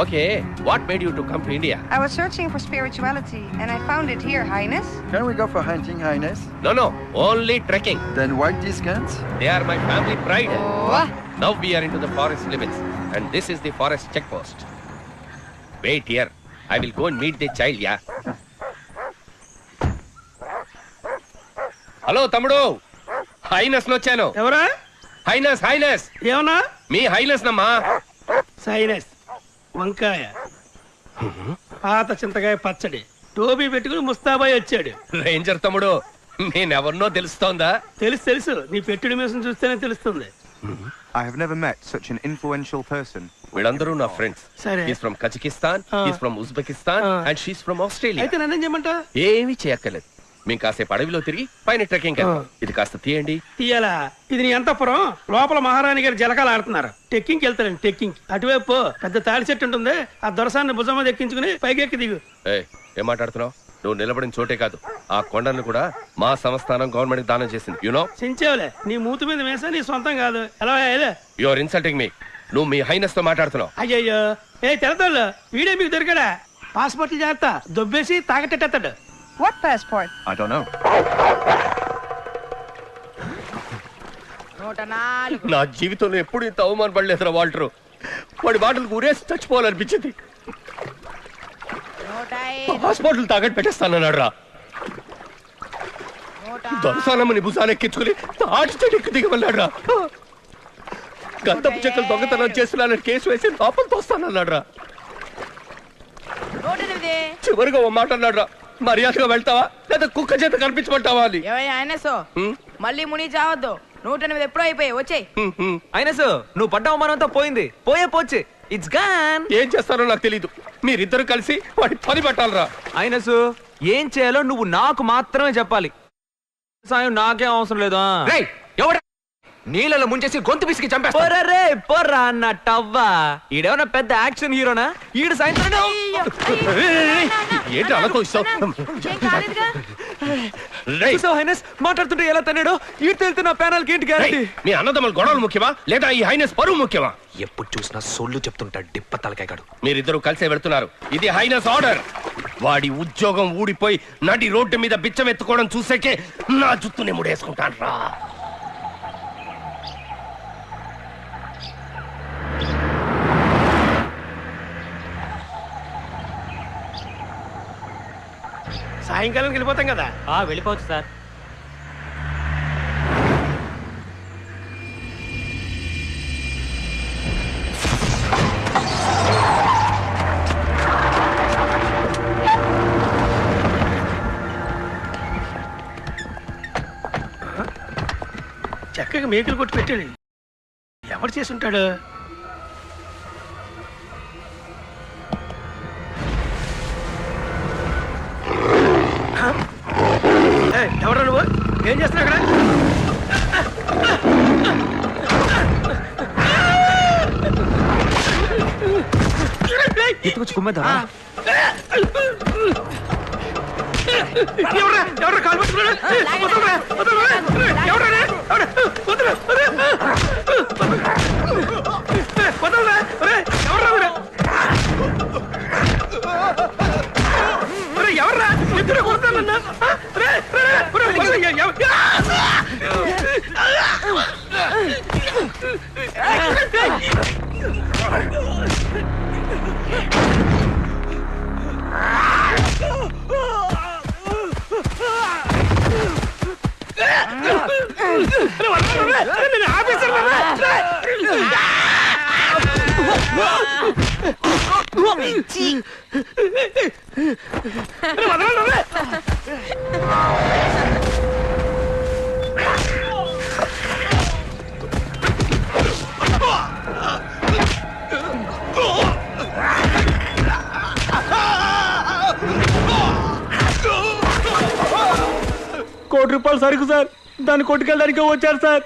Okay, what made you to come to India? I was searching for spirituality and I found it here, Highness. Can we go for hunting, Highness? No, only trekking. Then why these guns? They are my family pride. Oh. Now we are into the forest limits and this is the forest checkpost. Wait here. I will go and meet the child, yeah? Hello, Tamudu. Highness no chano. ఎవరా? Highness. ఏమన్నా? Me Highness namma. Sinus వంకాయ పాత చింతకాయ పచ్చడి టోపీ పెట్టుకుని ముస్తాబాయ్ వచ్చాడు. Ranger తమ్ముడు నేనెవరినో తెలుస్తోందా? తెలుసు నీ పెట్టుడి మీసం చూస్తేనే తెలుస్తుంది. I have never met such an influential person. వీళ్ళందరూ నా ఫ్రెండ్స్. సరే. He's from Kazakhstan, he's from Uzbekistan and she's from Australia. అయితే నన్నేం చేయమంటా? ఏమీ చేయక్కర్లేదు. మేము కాసేపు అడవిలో తిరిగి పైన ట్రెక్కింగ్ ఇది కాస్త తీయండి. తీయాలా? ఇది నీ అంతఃపురం. లోపల మహారాణి గారు జలకాలు ఆడుతున్నారు. టెక్కింగ్కి వెళ్తారండి. టెక్కింగ్ అటువైపు పెద్ద తాడి చెట్టు ఉంటుంది. ఆ దొరసాన్ని భుజం మీద ఎక్కించుకుని పైకి ఎక్కి దిగు. ఏం మాట్లాడుతున్నావు? నువ్వు నిలబడిన చోటే కాదు ఆ కొండను కూడా మా సంస్థానం గవర్నమెంట్ దానం చేసింది. యునో సించేవలే నీ మూతి మీద వేసా నీ సొంతం కాదు. ఎలా యు ఆర్ ఇన్సల్టింగ్ మీ. నువ్వు మీ హైనెస్ తో మాట్లాడుతున్నావు. అయ్యయ్యో తెలతోళ్ళు వీడే మీకు దొరికాడా? పాస్పోర్ట్లు జాగ్రత్త దొబ్బేసి తాగట్టేస్తాడు. What passport? I don't know. నా జీవితంలో ఎప్పుడు ఇంత అవమానపడలేదురా వాల్టరు. వాడి బాటలు ఊరేసి చచ్చిపోవాలనిపించింది. హాస్పిటల్ తాగట్టు పెట్టేస్తానన్నాడు రా. దొరసానమ్మని భుజానెక్కించుకుని తాటి చెట్టు ఎక్కి దిగమన్నాడు రా. గంధపు చెక్కలు దొంగతనం చేస్తున్నానని కేసు వేసి లోపల తోస్తానన్నాడు రా. చివరిగా ఓ మాట అన్నాడు రా, మర్యాదగా వెళ్తావా లేదా కుక్క చేత కనిపించమంటావా అని. మళ్ళీ ముని చావద్దు. 108 ఎప్పుడో అయిపోయి వచ్చాయి. అయినసు నువ్వు పడ్డ అవమానంతో పోయింది. పోచే ఇట్స్ గాన్. ఏం చేస్తారో నాకు తెలీదు. మీరిద్దరు కలిసి వాడి పని పట్టాలరా. అయినసు ఏం చేయాలో నువ్వు నాకు మాత్రమే చెప్పాలి. సాయం నాకేం అవసరం లేదు. నీళ్ళలో ముంచేసి గొంతు పిసికి చంపేస్తా. పోర్రా అన్న టవ్వా. ఈడేమన్నా పెద్ద యాక్షన్ హీరోనా? ఈడు సాయంత్రం ఏంటి అలా తోస్తావు? మాట్లాడుతుంటే ఎలా తన్నాడో ఈడు తెలితే నా ప్యానల్కి ఏంటి గ్యారెంటీ? మీ అన్నదమ్ముల గొడవలు ముఖ్యమా లేదా ఈ హైనెస్ పరువు ముఖ్యమా? ఎప్పుడు చూసినా సొల్లు చెప్తుంటాడు డిప్ప తలకాయగాడు. మీరిద్దరు కలిసే వెళ్తున్నారు. ఇది హైనెస్ ఆర్డర్. వాడి ఉద్యోగం ఊడిపోయి నడి రోడ్డు మీద బిచ్చం ఎత్తుకోవడం చూసేకే నా జుత్తుని ముడేసుకుంటాను రా. సాయంకాలం వెళ్ళిపోతాం కదా. వెళ్ళిపోవచ్చు సార్. చక్కగా మేకలు కొట్టి పెట్టాడు. ఎవరు చేసి ఉంటాడు? ఎవరు నువ్వు? ఏం చేస్తున్నా అక్కడ? ఎత్తుకొచ్చి కుమ్మేదా? ఎవరు కాలు పట్టుకున్నాడు? ఎవర్రా ఇద్దరు కొడతానన్నా? ₹1 సరుకు సార్, దాన్ని కొట్టుకెళ్ళడానికి వచ్చారు సార్.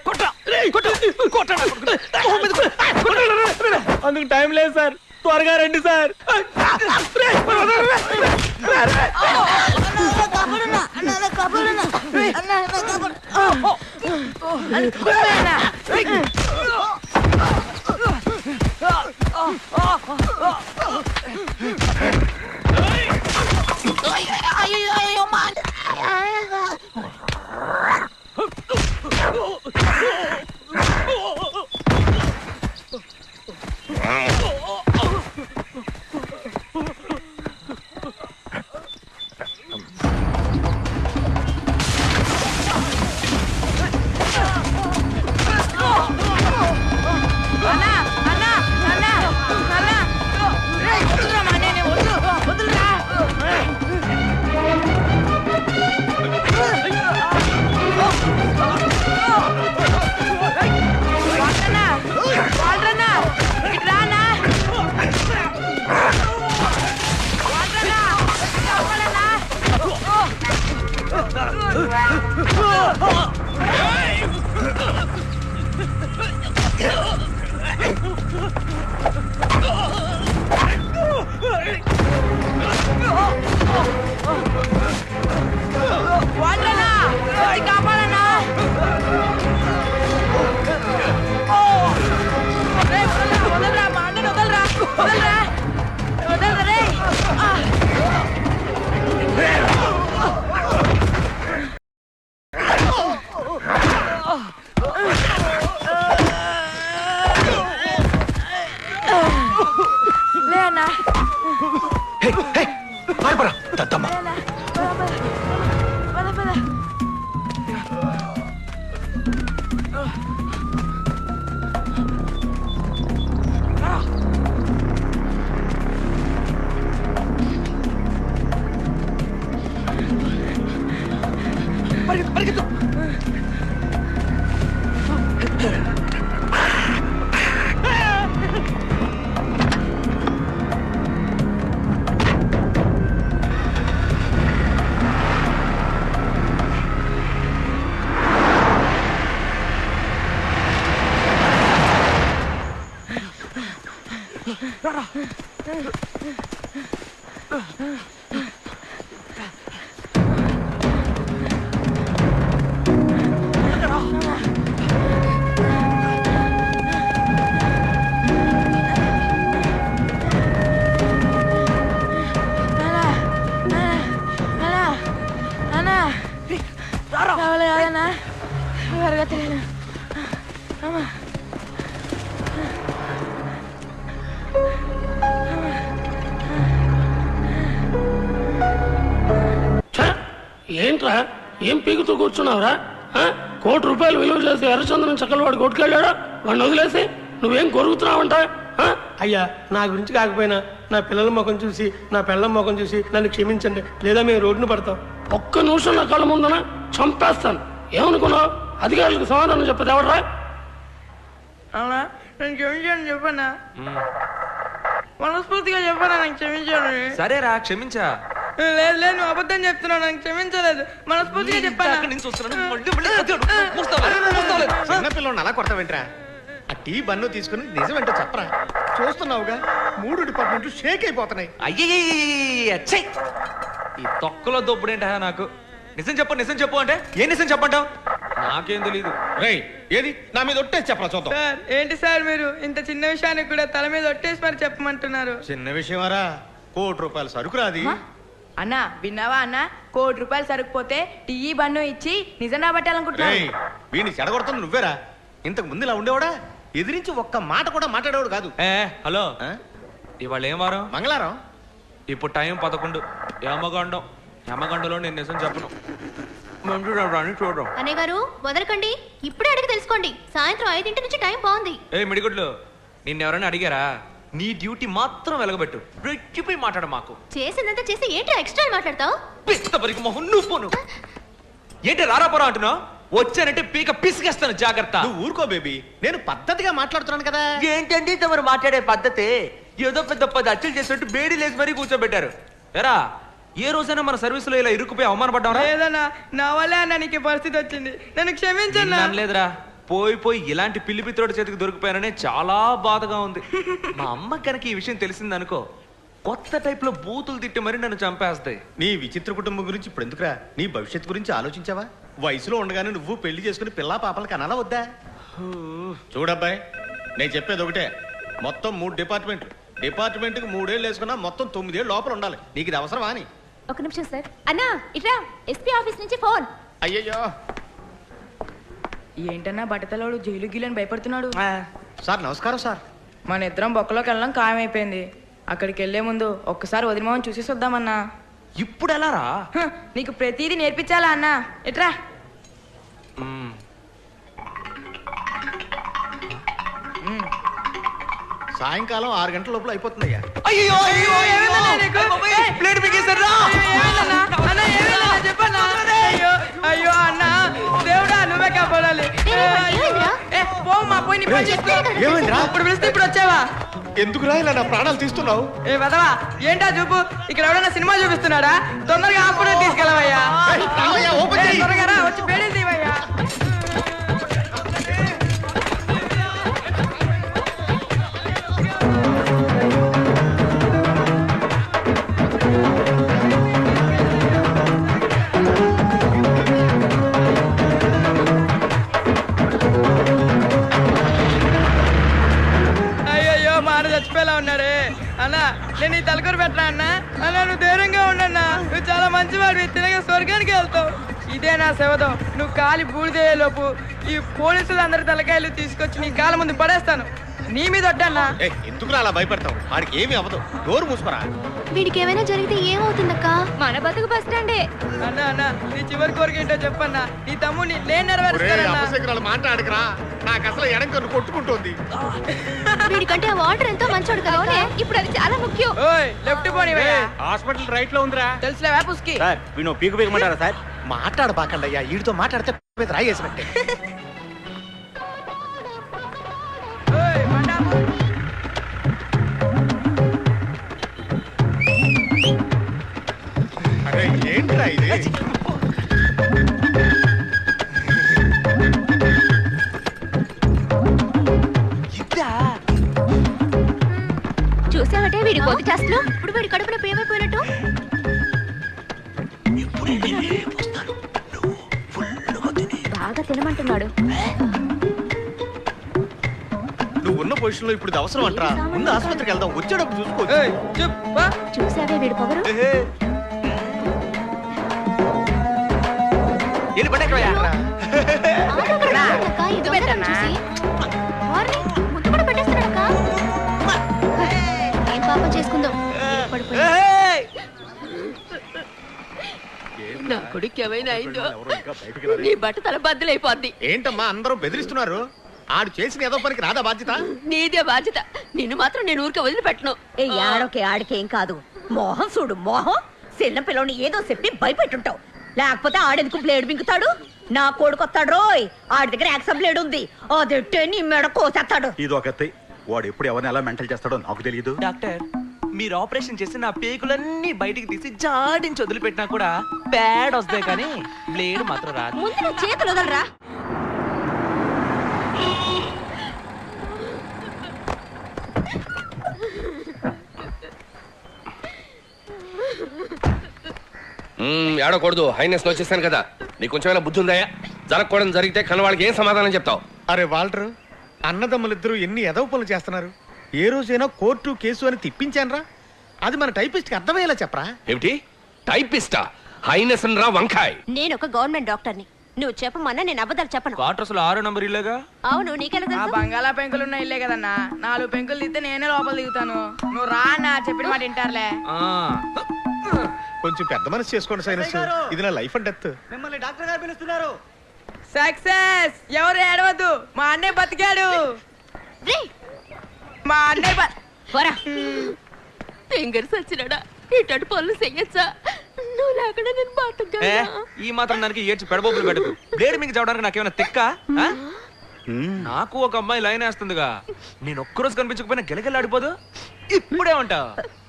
అందుకు టైం లేదు సార్, త్వరగా రండి సార్. ఏంట్రా ఏం పీకుతూ కూర్చున్నావురా? ₹1,00,00,000 విలువ చేసి ఎర్రచంద్రం చక్కలు వాడు కొట్టుకెళ్ళాడా? వాడిని వదిలేసి నువ్వేం కొరుగుతున్నావంట? అయ్యా, నా గురించి కాకపోయినా నా పిల్లల ముఖం చూసి, నా పిల్లల ముఖం చూసి నన్ను క్షమించండి, లేదా మేము రోడ్డును పడతాం. ఒక్క నిమిషం నా కళ్ళ ముందన చంపేస్తాను. ఏమనుకున్నావు? అధికారులకు సమాధానం చెప్పదు ఎవడరా? అవునా, నేను క్షమించాను చెప్పన్నా. మనస్ఫూర్తిగా చెప్పన్నా నాకు క్షమించాను. సరేరా క్షమించా. లేదు లేదు, నువ్వు అబద్ధం చెప్తున్నావు, నాకు క్షమించలేదు. మనస్ఫూర్తిగా చెప్పాను. చిన్నపిల్లని అలా కొడతావేంట్రా? ఆ టీ బన్ను తీసుకుని నిజమేంటో చెప్పరా? చూస్తున్నావుగా 3 డిపార్ట్మెంట్లు షేక్ అయిపోతున్నాయి. అయ్యే ఈ తొక్కలో దొప్పుడేంట నాకు. నిజం చెప్పు అంటే ఏ నిజం చెప్పంటావు? నాకేం తెలీదు. రేయ్, ఏది నా మీద ఒట్టేసి చెప్పరా చూద్దాం. సార్ ఏంటి సార్ మీరు ఇంత చిన్న విషయానికి కూడా తల మీద ఒట్టేసి మరి చెప్పమంటున్నారు? చిన్న విషయమారా, ₹1,00,00,000 సరుకురా అది. అన్నా విన్నావా అన్నా, ₹1,00,00,000 సరుకుపోతే టీ బన్ను ఇచ్చి నిజం రాబట్టాలనుకుంటున్నా. వీడిని చెడగొడుతుంది నువ్వేరా? ఇంతకు ముందు ఇలా ఉండేవాడా? ఎదిరించి ఒక్క మాట కూడా మాట్లాడేవాడు కాదు. హలో, ఇవాళ ఏం వారం? మంగళవారం. ఇప్పుడు టైం 11. యమగండలో నేను నిజం చెప్పను. చూడడం అనే గారు వదలకండి, ఇప్పుడే అడిగి తెలుసుకోండి. సాయంత్రం 5 నుంచి టైం బాగుంది. మిడిగుడ్లు, నిన్నెవరైనా అడిగారా? నీ డ్యూటీ మాత్రం వెలగబెట్టు, రెచ్చిపోయి మాట్లాడ మాకు. చేసిందంతా చేసి ఏంటి ఎక్స్ట్రా మాట్లాడతావు? ఏంటి రారాపురం అంటున్నావు? వచ్చానంటే పీక పిసికేస్తాను, జాగ్రత్త. నువ్వు ఊరుకో బేబీ, నేను పద్ధతిగా మాట్లాడుతున్నాను కదా. ఏంటండి తమరు మాట్లాడే పద్ధతి? ఏదో పెద్ద 10 అచ్చులు చేసినట్టు బేడీ లేసి మరీ కూర్చోబెట్టారు. ఎరా, ఏ రోజైనా మన సర్వీస్ లో ఇలా ఇరుక్కుపోయి అవమానపడ్డా? లేదన్నా, నా వల్లే అన్న నీకు పరిస్థితి వచ్చింది, నన్ను క్షమించన్నా. లేదురా, పోయి ఇలాంటి పిల్లి పిత్రోడి చేతికి దొరికిపోయాననే చాలా బాధగా ఉంది. మా అమ్మ కనుక ఈ విషయం తెలిసిందనుకో, కొత్త టైప్ లో బూతులు తిట్టి మరి నన్ను చంపేస్తాయి. నీ విచిత్ర కుటుంబం గురించి ఇప్పుడు ఎందుకురా? నీ భవిష్యత్తు గురించి ఆలోచించావా? వయసులో ఉండగానే నువ్వు పెళ్లి చేసుకుని పిల్లా పాపలకి అనాలా వద్దా? చూడబ్బాయి, నేను చెప్పేది ఒకటే, మొత్తం 3 డిపార్ట్మెంట్లు. డిపార్ట్మెంట్కి 3 ఏళ్ళు వేసుకున్నా మొత్తం 9 ఏళ్ళు లోపల ఉండాలి. నీకు ఇది అవసరమా అని? ఒక నిమిషం సార్. అన్నా ఇట్రా, ఎస్పీ ఆఫీస్ నుంచి ఫోన్. అయ్యయ్యో, ఏంటన్నా బట్టతలోడు జైలు గీలని భయపడుతున్నాడు? సార్ నమస్కారం సార్. మన ఇద్దరం బొక్కలోకి వెళ్ళడం ఖాయమైపోయింది. అక్కడికి వెళ్లే ముందు ఒక్కసారి వదిలిమోహన్ చూసేసి వద్దామన్నా. ఇప్పుడు ఎలా రా? నీకు ప్రతిదీ నేర్పించాలా అన్నా? ఎట్రా. సాయంకాలం 6 గంటల లోపల అయిపోతుందయ్యా. అయ్యో అయ్యో అన్న, దేవుడా నువ్వే కాపాడాలి. ఇప్పుడు పిలిస్తే ఇప్పుడు వచ్చావా? ఎందుకురా ఇలా నా ప్రాణాలు తీస్తున్నావు? ఏ వదవా, ఏంటా చూపు? ఇక్కడ ఎవడన్నా సినిమా చూపిస్తున్నాడా? తొందరగా హాస్పిటల్ తీసుకెళ్ళవయ్యా. త్వరగా రా, వచ్చి పేడేసి తీవయ్యా. చచ్చిపోయేలా ఉన్నాడే అన్నా. నేను ఈ తలకూర పెట్టరా అన్నా? అన్నా నువ్వు ధైర్యంగా ఉండన్నా, నువ్వు చాలా మంచివాడివి, తినగా స్వర్గానికి వెళ్తావు. ఇదే నా శవదం. నువ్వు కాలి బూడిదేలోపు ఈ పోలీసులు అందరి తలకాయలు తీసుకొచ్చి నీ కాళ్ళ ముందు పడేస్తాను. నీ మీద వడ్డన్నా. ఎందుకు అలా భయపడతావు? వాడికి ఏమి అవ్వదు, డోర్ మూసుకురా. వీడికి ఏమైనా జరిగితే ఏమవుతుందక్క? మన బతుకు బస్ స్టాండే. అన్నా అన్నా, నీ చివరి కోరిక ఏంటో చెప్పన్నా. నీ తమ్ముడిని నేను నెరవేరుస్తాను. మాట్లాడకరా, నాకు అసలు ఎడంకన్ను కొట్టుకుంటోంది. వీడికంటే వాటర్ ఎంతో మంచోడు కదా, ఇప్పుడు అది చాలా ముఖ్యం. లెఫ్ట్ పోనీ. హాస్పిటల్ రైట్ లో ఉందిరా. తెలుసులేవా పుస్కి? పీకు పీకమంటారా సార్? మాట్లాడబాకండి అయ్యా, వీడితో మాట్లాడితే రాయి వేసినట్టే. అరే ఏంట్రా ఇది? చూస్తావటే వీడి కొద్ది టెస్ట్ లో ఇప్పుడు వీడి కడుపులో పేమైపోయినట్టు. బాగా తినమంటున్నాడు. నువ్వు ఉన్న పొజిషన్ లో ఇప్పుడు ఇది అవసరం అంటారా? ముందు ఆసుపత్రికి వెళ్దాం, వచ్చేటప్పుడు చూసుకో. చూసావే వీడి పొగరు. ఏం పాపం చేసుకుందాం. నా కొడుకు ఏమైనా అయిందో నీ బట్ట తల బద్దలైపోద్ది. ఏంటమ్మా అందరూ బెదిరిస్తున్నారు? ఆడు చేసిన ఏదో పనికి రాదా బాధ్యత? నీదే బాధ్యత. నిన్ను మాత్రం నేను ఊరికే వదిలిపెట్టను. ఆడొకే ఆడికేం కాదు. మోహం చూడు మోహం. చిన్న పిల్లని ఏదో చెప్పి భయపెట్టుంటావు. లేకపోతే ఆడెందుకు బ్లేడ్ బింకుతాడు? నా కొడుకు వస్తాడు రోయ్. ఆడి దగ్గర యాక్స బ్లేడ్ ఉంది. అదెట్టే నీ మెడ కోసేస్తాడు. ఇది ఒకటి. వాడు ఎప్పుడు ఎవరిని ఎలా మెంటల్ చేస్తాడో నాకు తెలియదు. డాక్టర్, మీరు ఆపరేషన్ చేసి నా పేగులన్నీ బయటికి తీసి జాడించి వదిలిపెట్టినా కూడా బ్యాడ్ వస్తాయి, కానీ బ్లేడ్ మాత్రం రాదు. ముందు చేతులు వదలరా. ఏడకూడదు. హైనెస్ వచ్చేసాను కదా, నీకు కొంచెమైనా బుద్ధి ఉందా? జరగకూడదు జరిగితే కన్నవాళ్ళకి ఏం సమాధానం చెప్తావు? అరే వాల్టర్, అన్నదమ్ములిద్దరూ ఎన్ని ఎదవ పనులు చేస్తున్నారు. ఏ రోజైనా కోర్టు కేసు అని తిప్పించానరా? అది మన టైపిస్ట్ కి అర్థమయ్యేలా చెప్పరా. ఏమిటి టైపిస్టా? హైనెస్ రా వంకాయ్. నేను ఒక గవర్నమెంట్ డాక్టర్ని. నువ్వు చెప్పమన్నా నేను అబద్ధాలు చెప్పను. క్వార్టర్స్ లో 6 నంబర్ ఇల్లేగా? అవును, నీకెలా ఆ తెలుసు? బంగాళా పెంకులు ఉన్న ఇల్లే కదన్నా. 4 పెంకులు దిగితే నేనే లోపల దిగుతాను. నువ్వు రా అన్నా, చెప్పిన మాట వింటారులే. కొంచెం పెద్ద మనసు చేసుకోండి సైనస్, ఇది నా లైఫ్ అండ్ డెత్. మిమ్మల్ని డాక్టర్ గారు పిలుస్తున్నారు. సక్సెస్. ఎవరు ఏడవద్దు, మా అన్నయ్య బతికాడు. మా అన్నయ్య పోరా ఫింగర్ సచ్చినాడా. ఇటు పనులు చెయ్యొచ్చా? నువ్వు లేకుండా నేను బతకగలనా? ఈ మాత్రం దానికి ఏడ్చి పెడబోబులు పెట్టుకు. బ్లేడ్ మీకు చదవడానికి నాకేమైనా తిక్క? నాకు ఒక అమ్మాయి లైన్ వేస్తుందిగా. నేను ఒక్కరోజు కనిపించకపోయినా గెలగెలాడిపోదు. ఇప్పుడే ఉంటా.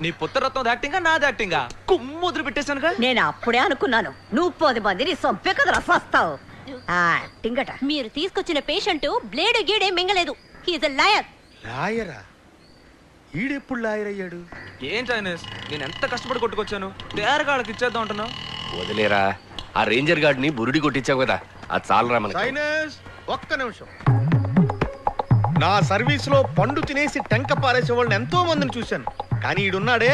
నీ పుత్రరత్నం యాక్టింగా నాది యాక్టింగా కుమ్ము వదిలి పెట్టేశానుగా. నేను అప్పుడే అనుకున్నాను నువ్వు 10 మందిని సొంపే కదా రసొస్తావు. మీరు తీసుకొచ్చిన పేషెంట్ బ్లేడ్ గీడే మింగలేదు. He's a liar. లాయరా? ఈడెప్పుడు లాయర్ అయ్యాడు? ఏం చైనీస్, నేను ఎంత కష్టపడి కొట్టుకొచ్చాను. తేరగాళ్ళకి ఇచ్చేద్దాం అంటున్నావు. వదిలేరా, ఆ రేంజర్ గార్డ్ ని బురుడి కొట్టించావు కదా, అది చాలరా మనకి. సైనస్ ఒక్క నిమిషం. నా సర్వీస్ లో పండు తినేసి టెంక పారేసే వాళ్ళని ఎంతో మందిని చూశాను, కానీ ఈడున్నాడే